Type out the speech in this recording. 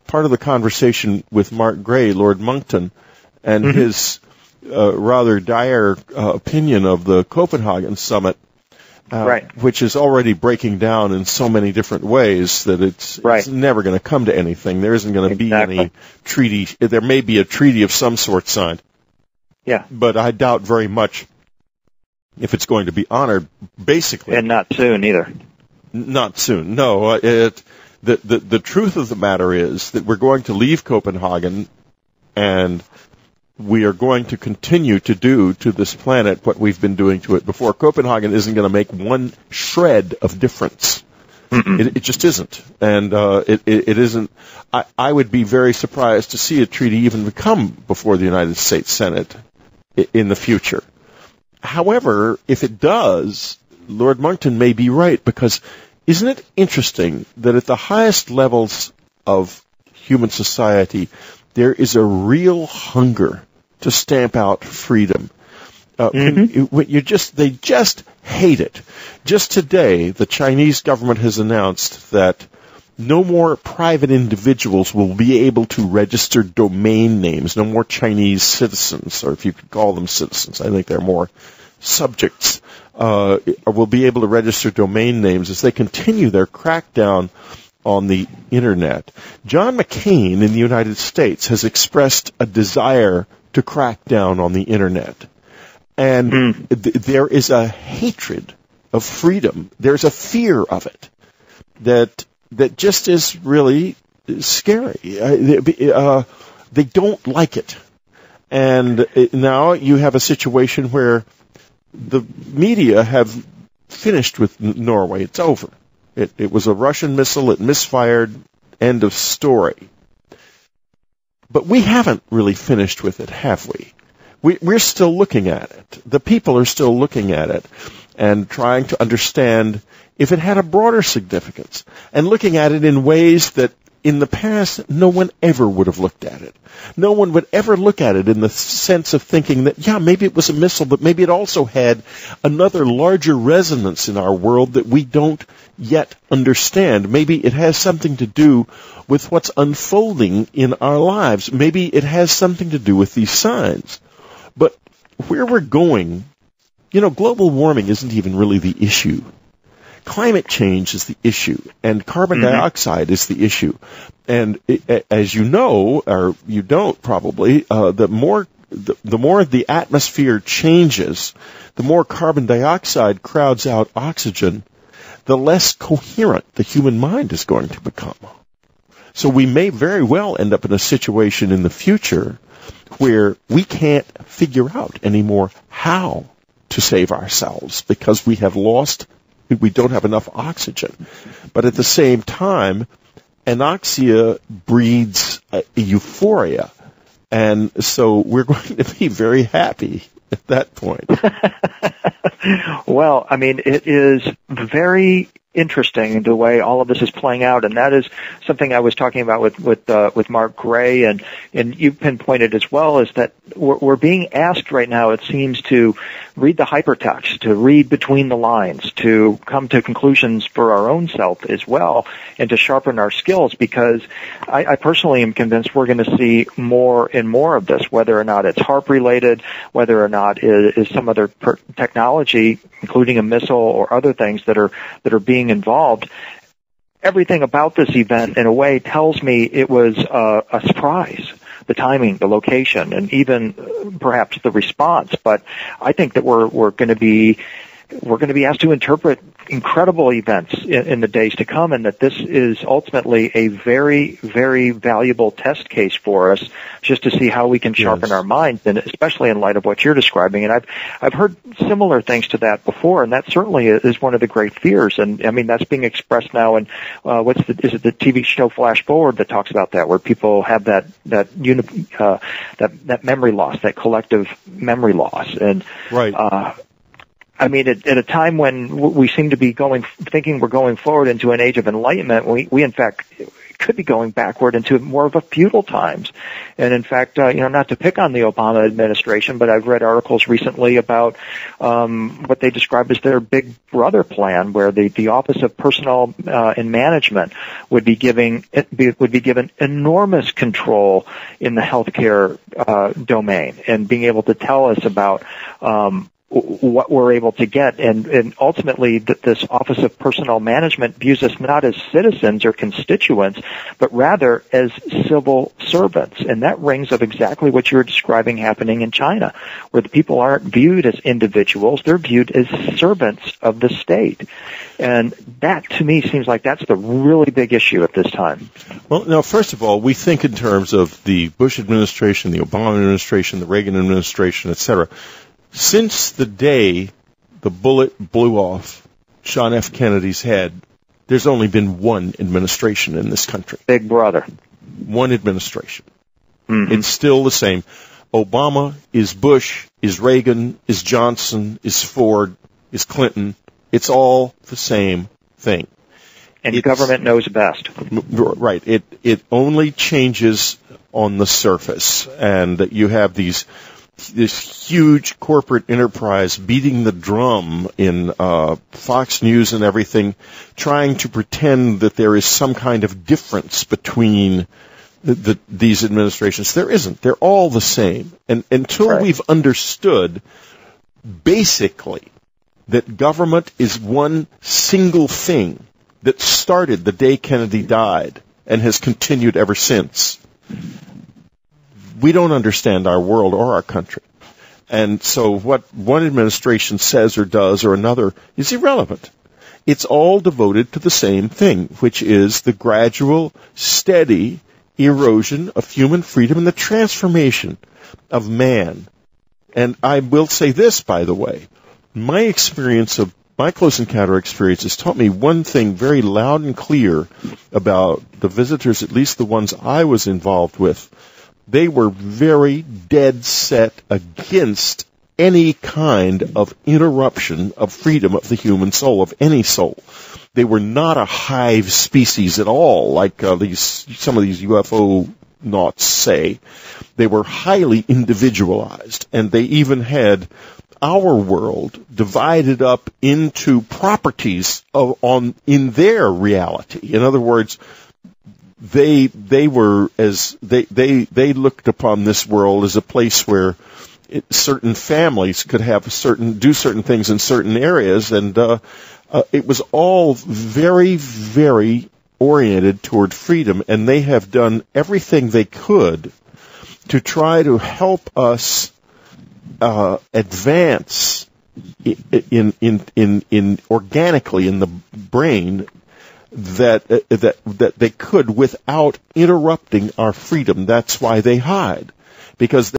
part of the conversation with Mark Gray, Lord Monkton, and his rather dire opinion of the Copenhagen summit, which is already breaking down in so many different ways that it's never going to come to anything. There isn't going to be any treaty. There may be a treaty of some sort signed. Yeah. But I doubt very much if it's going to be honored, basically. And not soon either. Not soon. No. The truth of the matter is that we're going to leave Copenhagen, and we are going to continue to do to this planet what we've been doing to it before. Copenhagen isn't going to make one shred of difference. It just isn't. And it isn't. I would be very surprised to see a treaty even come before the United States Senate in the future. However, if it does, Lord Monkton may be right, because isn't it interesting that at the highest levels of human society, there is a real hunger to stamp out freedom. They just hate it. Just today, the Chinese government has announced that no more private individuals will be able to register domain names. No more Chinese citizens, or if you could call them citizens, I think they're more subjects, will be able to register domain names as they continue their crackdown on the Internet. John McCain in the United States has expressed a desire to crack down on the Internet. And there is a hatred of freedom. There's a fear of it that just is really scary. They don't like it. And now you have a situation where the media have finished with Norway. It's over. It was a Russian missile. It misfired. End of story. But we haven't really finished with it, have we? We're still looking at it. The people are still looking at it and trying to understand if it had a broader significance, and looking at it in ways that in the past no one ever would have looked at it. No one would ever look at it in the sense of thinking that, yeah, maybe it was a missile, but maybe it also had another larger resonance in our world that we don't yet understand. Maybe it has something to do with what's unfolding in our lives. Maybe it has something to do with these signs. But where we're going, global warming isn't even really the issue. Climate change is the issue, and carbon dioxide is the issue. And as you know, or you don't probably, the more the atmosphere changes, the more carbon dioxide crowds out oxygen, the less coherent the human mind is going to become. So we may very well end up in a situation in the future where we can't figure out anymore how to save ourselves because we don't have enough oxygen. But at the same time, anoxia breeds euphoria. And so we're going to be very happy at that point. Well, it is very interesting the way all of this is playing out, and that is something I was talking about with Mark Gray, and you pinpointed as well, is that we're being asked right now, it seems, to read the hypertext, to read between the lines, to come to conclusions for our own self as well, and to sharpen our skills, because I personally am convinced we're going to see more and more of this, whether or not it's HAARP related, whether or not it is some other technology, including a missile or other things that are being involved. Everything about this event, in a way, tells me it was a surprise. The timing, the location, and even perhaps the response. But I think that we're going to be asked to interpret incredible events in the days to come, and that this is ultimately a very, very valuable test case for us, just to see how we can sharpen our minds, and especially in light of what you're describing. And I've heard similar things to that before, and that certainly is one of the great fears. And that's being expressed now. And is it the TV show Flash Forward that talks about that, where people have that memory loss, that collective memory loss, and right. At a time when we seem to be thinking we're going forward into an age of enlightenment, we in fact could be going backward into more of a feudal times. And in fact, not to pick on the Obama administration, but I've read articles recently about what they describe as their Big Brother plan, where the Office of Personnel and Management would be given enormous control in the healthcare domain, and being able to tell us about what we're able to get, and ultimately this Office of Personnel Management views us not as citizens or constituents, but rather as civil servants. And that rings of exactly what you're describing happening in China, where the people aren't viewed as individuals, they're viewed as servants of the state. And that, to me, seems like that's the really big issue at this time. Well, now, first of all, we think in terms of the Bush administration, the Obama administration, the Reagan administration, et cetera. Since the day the bullet blew off John F. Kennedy's head, there's only been one administration in this country. Big Brother. One administration. Mm-hmm. It's still the same. Obama is Bush, is Reagan, is Johnson, is Ford, is Clinton. It's all the same thing. And government knows best. Right. It only changes on the surface, and you have this huge corporate enterprise beating the drum in Fox News and everything, trying to pretend that there is some kind of difference between these administrations. There isn't. They're all the same. And until we've understood, basically, that government is one single thing that started the day Kennedy died and has continued ever since, we don't understand our world or our country. And so what one administration says or does or another is irrelevant. It's all devoted to the same thing, which is the gradual, steady erosion of human freedom and the transformation of man. And I will say this, by the way. My close encounter experience has taught me one thing very loud and clear about the visitors, at least the ones I was involved with. They were very dead set against any kind of interruption of freedom of the human soul, of any soul. They were not a hive species at all, like some of these UFO nauts say. They were highly individualized, and they even had our world divided up into properties in their reality. In other words, they looked upon this world as a place where certain families could do certain things in certain areas, and it was all very, very oriented toward freedom, and they have done everything they could to try to help us advance in organically in the brain that they could without interrupting our freedom. That's why they hide, because